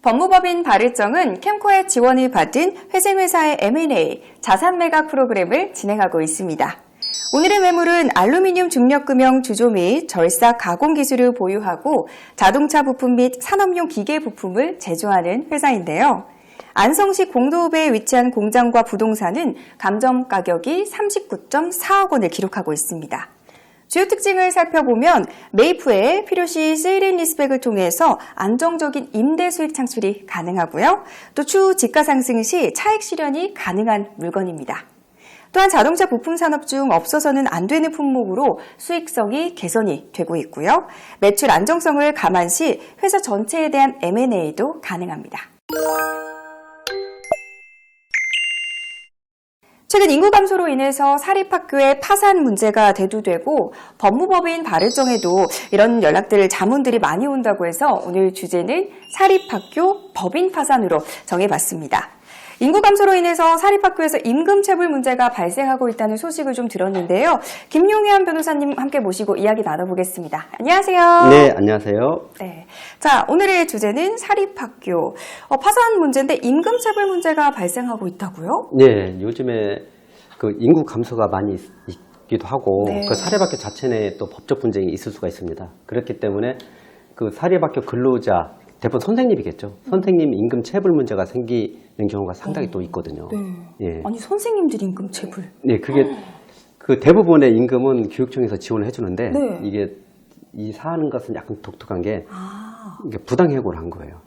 법무법인 바르정은 캠코의 지원을 받은 회생회사의 M&A 자산 매각 프로그램을 진행하고 있습니다. 오늘의 매물은 알루미늄 중력금형 주조 및 절삭 가공 기술을 보유하고 자동차 부품 및 산업용 기계 부품을 제조하는 회사인데요. 안성시 공도읍에 위치한 공장과 부동산은 감정 가격이 39.4억 원을 기록하고 있습니다. 주요 특징을 살펴보면 매입 후에 필요시 세일앤리스백을 통해서 안정적인 임대 수익 창출이 가능하고요. 또 추후 지가 상승 시 차익 실현이 가능한 물건입니다. 또한 자동차 부품 산업 중 없어서는 안 되는 품목으로 수익성이 개선이 되고 있고요. 매출 안정성을 감안시 회사 전체에 대한 M&A도 가능합니다. 최근 인구 감소로 인해서 사립학교의 파산 문제가 대두되고 법무법인 바르정에도 이런 연락들, 자문들이 많이 온다고 해서 오늘 주제는 사립학교 법인 파산으로 정해봤습니다. 인구 감소로 인해서 사립학교에서 임금 체불 문제가 발생하고 있다는 소식을 좀 들었는데요. 김용현 변호사님 함께 모시고 이야기 나눠보겠습니다. 안녕하세요. 네, 안녕하세요. 네, 자, 오늘의 주제는 사립학교 파산 문제인데 임금 체불 문제가 발생하고 있다고요? 네, 요즘에 그 인구 감소가 많이 있기도 하고 네. 그 사립학교 자체 내에 또 법적 분쟁이 있을 수가 있습니다. 그렇기 때문에 그 사립학교 근로자 대부분 선생님이겠죠. 선생님 임금 체불 문제가 생기는 경우가 상당히 또 있거든요. 네. 예. 아니 선생님들 임금 체불. 네, 그게 그 대부분의 임금은 교육청에서 지원을 해주는데 네. 이게 이 사는 것은 약간 독특한 게 이게 부당 해고를 한 거예요.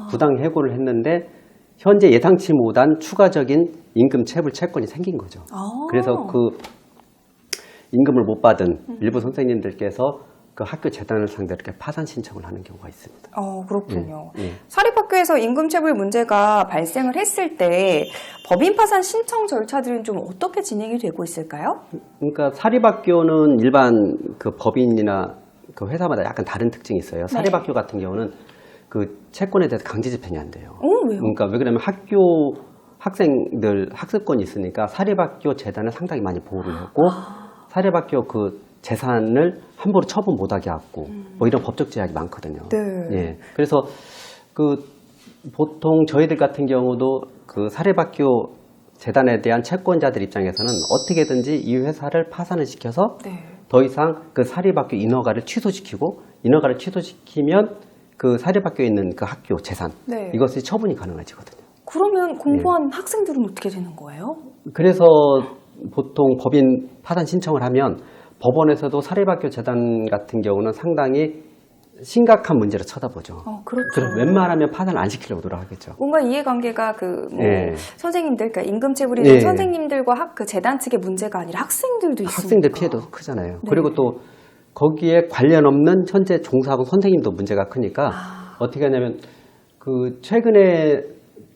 부당 해고를 했는데 현재 예상치 못한 추가적인 임금 체불 채권이 생긴 거죠. 그래서 그 임금을 못 받은 일부 선생님들께서 그 학교 재단을 상대로 이렇게 파산 신청을 하는 경우가 있습니다. 그렇군요. 예. 사립학교에서 임금 체불 문제가 발생을 했을 때 법인 파산 신청 절차들은 좀 어떻게 진행이 되고 있을까요? 그러니까 사립학교는 일반 그 법인이나 그 회사마다 약간 다른 특징이 있어요. 사립학교 같은 경우는 그 채권에 대해서 강제 집행이 안 돼요. 왜요? 그러니까 왜 그러냐면 학교 학생들 학습권이 있으니까 사립학교 재단을 상당히 많이 보호를 했고 사립학교 그 재산을 함부로 처분 못하게 하고 뭐 이런 법적 제약이 많거든요. 네. 예. 그래서 그 보통 저희들 같은 경우도 그 사립학교 재단에 대한 채권자들 입장에서는 어떻게든지 이 회사를 파산을 시켜서 더 이상 그 사립학교 인허가를 취소시키고 인허가를 취소시키면 그 사립학교에 있는 그 학교 재산 이것이 처분이 가능해지거든요. 그러면 공부한 학생들은 어떻게 되는 거예요? 그래서 보통 법인 파산 신청을 하면 법원에서도 사립학교 재단 같은 경우는 상당히 심각한 문제로 쳐다보죠. 그렇죠. 그래서 웬만하면 파산을 안 시키려고 노력하겠죠. 뭔가 이해관계가 선생님들, 그러니까 임금 체불이는 선생님들과 그 재단 측의 문제가 아니라 학생들도 있으니까. 학생들 피해도 크잖아요. 그리고 또 거기에 관련 없는 현재 종사하고 선생님도 문제가 크니까 어떻게 하냐면 그 최근에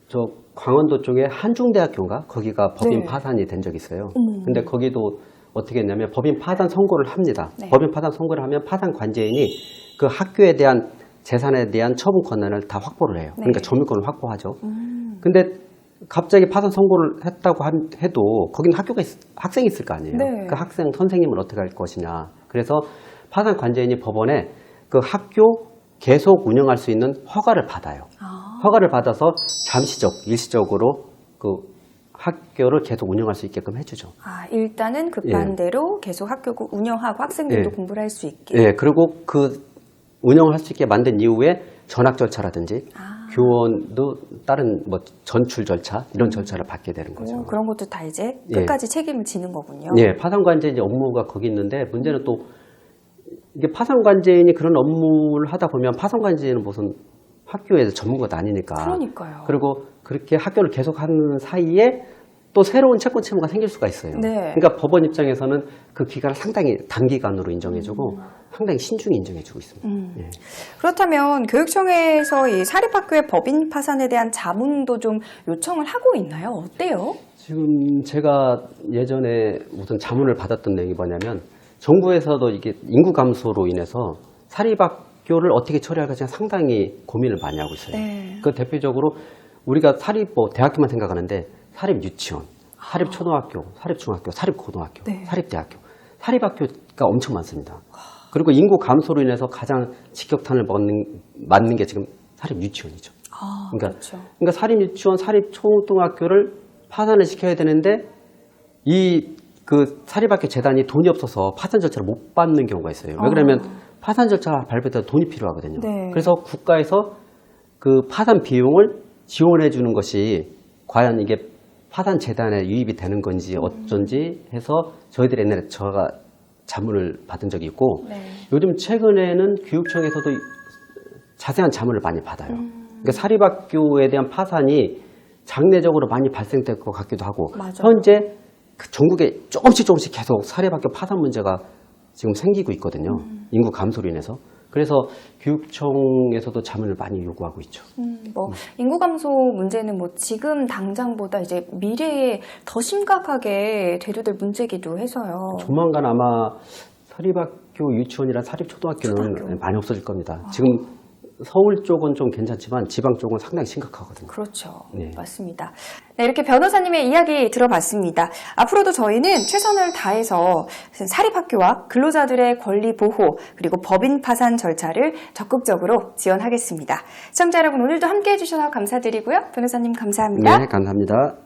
저 강원도 쪽에 한중대학교인가 거기가 법인 파산이 된 적이 있어요. 근데 거기도 어떻게 했냐면 법인 파산 선고를 합니다. 법인 파산 선고를 하면 파산 관제인이 그 학교에 대한 재산에 대한 처분 권한을 다 확보를 해요. 그러니까 점유권을 확보하죠. 근데 갑자기 파산 선고를 했다고 해도 거기는 학생이 있을 거 아니에요. 그 학생 선생님은 어떻게 할 것이냐. 그래서 파산 관제인이 법원에 그 학교 계속 운영할 수 있는 허가를 받아요. 허가를 받아서 잠시적, 일시적으로 그 학교를 계속 운영할 수 있게끔 해주죠. 일단은 급반대로 계속 학교 운영하고 학생들도 공부를 할 수 있게. 네, 그리고 그 운영을 할 수 있게 만든 이후에 전학 절차라든지 교원도 다른 뭐 전출 절차 이런 절차를 받게 되는 거죠. 그런 것도 다 이제 끝까지 책임을 지는 거군요. 네, 파산관제인 업무가 거기 있는데 문제는 또 이게 파산관제인이 그런 업무를 하다 보면 파산관제인은 무슨 학교에서 전문가도 아니니까. 그러니까요. 그리고 그렇게 학교를 계속하는 사이에 또 새로운 채권 채무가 생길 수가 있어요. 그러니까 법원 입장에서는 그 기간을 상당히 단기간으로 인정해주고 상당히 신중히 인정해주고 있습니다. 그렇다면 교육청에서 이 사립학교의 법인 파산에 대한 자문도 좀 요청을 하고 있나요? 어때요? 지금 제가 예전에 무슨 자문을 받았던 내용이 뭐냐면 정부에서도 이게 인구 감소로 인해서 사립학교를 어떻게 처리할까 지금 상당히 고민을 많이 하고 있어요. 그 대표적으로 우리가 대학교만 생각하는데 사립유치원, 사립초등학교, 사립중학교, 사립고등학교, 사립대학교, 사립학교가 엄청 많습니다. 그리고 인구 감소로 인해서 가장 직격탄을 맞는 게 지금 사립유치원이죠. 그렇죠. 그러니까 사립유치원, 사립초등학교를 파산을 시켜야 되는데 그 사립학교 재단이 돈이 없어서 파산 절차를 못 받는 경우가 있어요. 왜 그러면 파산 절차 발표 때 돈이 필요하거든요. 네. 그래서 국가에서 그 파산 비용을 지원해 주는 것이 과연 이게 파산 재단에 유입이 되는 건지 어쩐지 해서 저희들이 옛날에 제가 자문을 받은 적이 있고 네. 요즘 최근에는 교육청에서도 자세한 자문을 많이 받아요. 그러니까 사립학교에 대한 파산이 장래적으로 많이 발생될 것 같기도 하고 맞아요. 현재 그 전국에 조금씩 계속 사립학교 파산 문제가 지금 생기고 있거든요. 인구 감소로 인해서. 그래서 교육청에서도 자문을 많이 요구하고 있죠. 인구 감소 문제는 지금 당장보다 이제 미래에 더 심각하게 대두될 문제기도 해서요. 조만간 아마 사립학교 유치원이나 사립초등학교는 많이 없어질 겁니다. 지금 서울 쪽은 좀 괜찮지만 지방 쪽은 상당히 심각하거든요. 그렇죠. 네. 맞습니다. 네, 이렇게 변호사님의 이야기 들어봤습니다. 앞으로도 저희는 최선을 다해서 사립학교와 근로자들의 권리 보호 그리고 법인 파산 절차를 적극적으로 지원하겠습니다. 시청자 여러분 오늘도 함께해 주셔서 감사드리고요. 변호사님 감사합니다. 네, 감사합니다.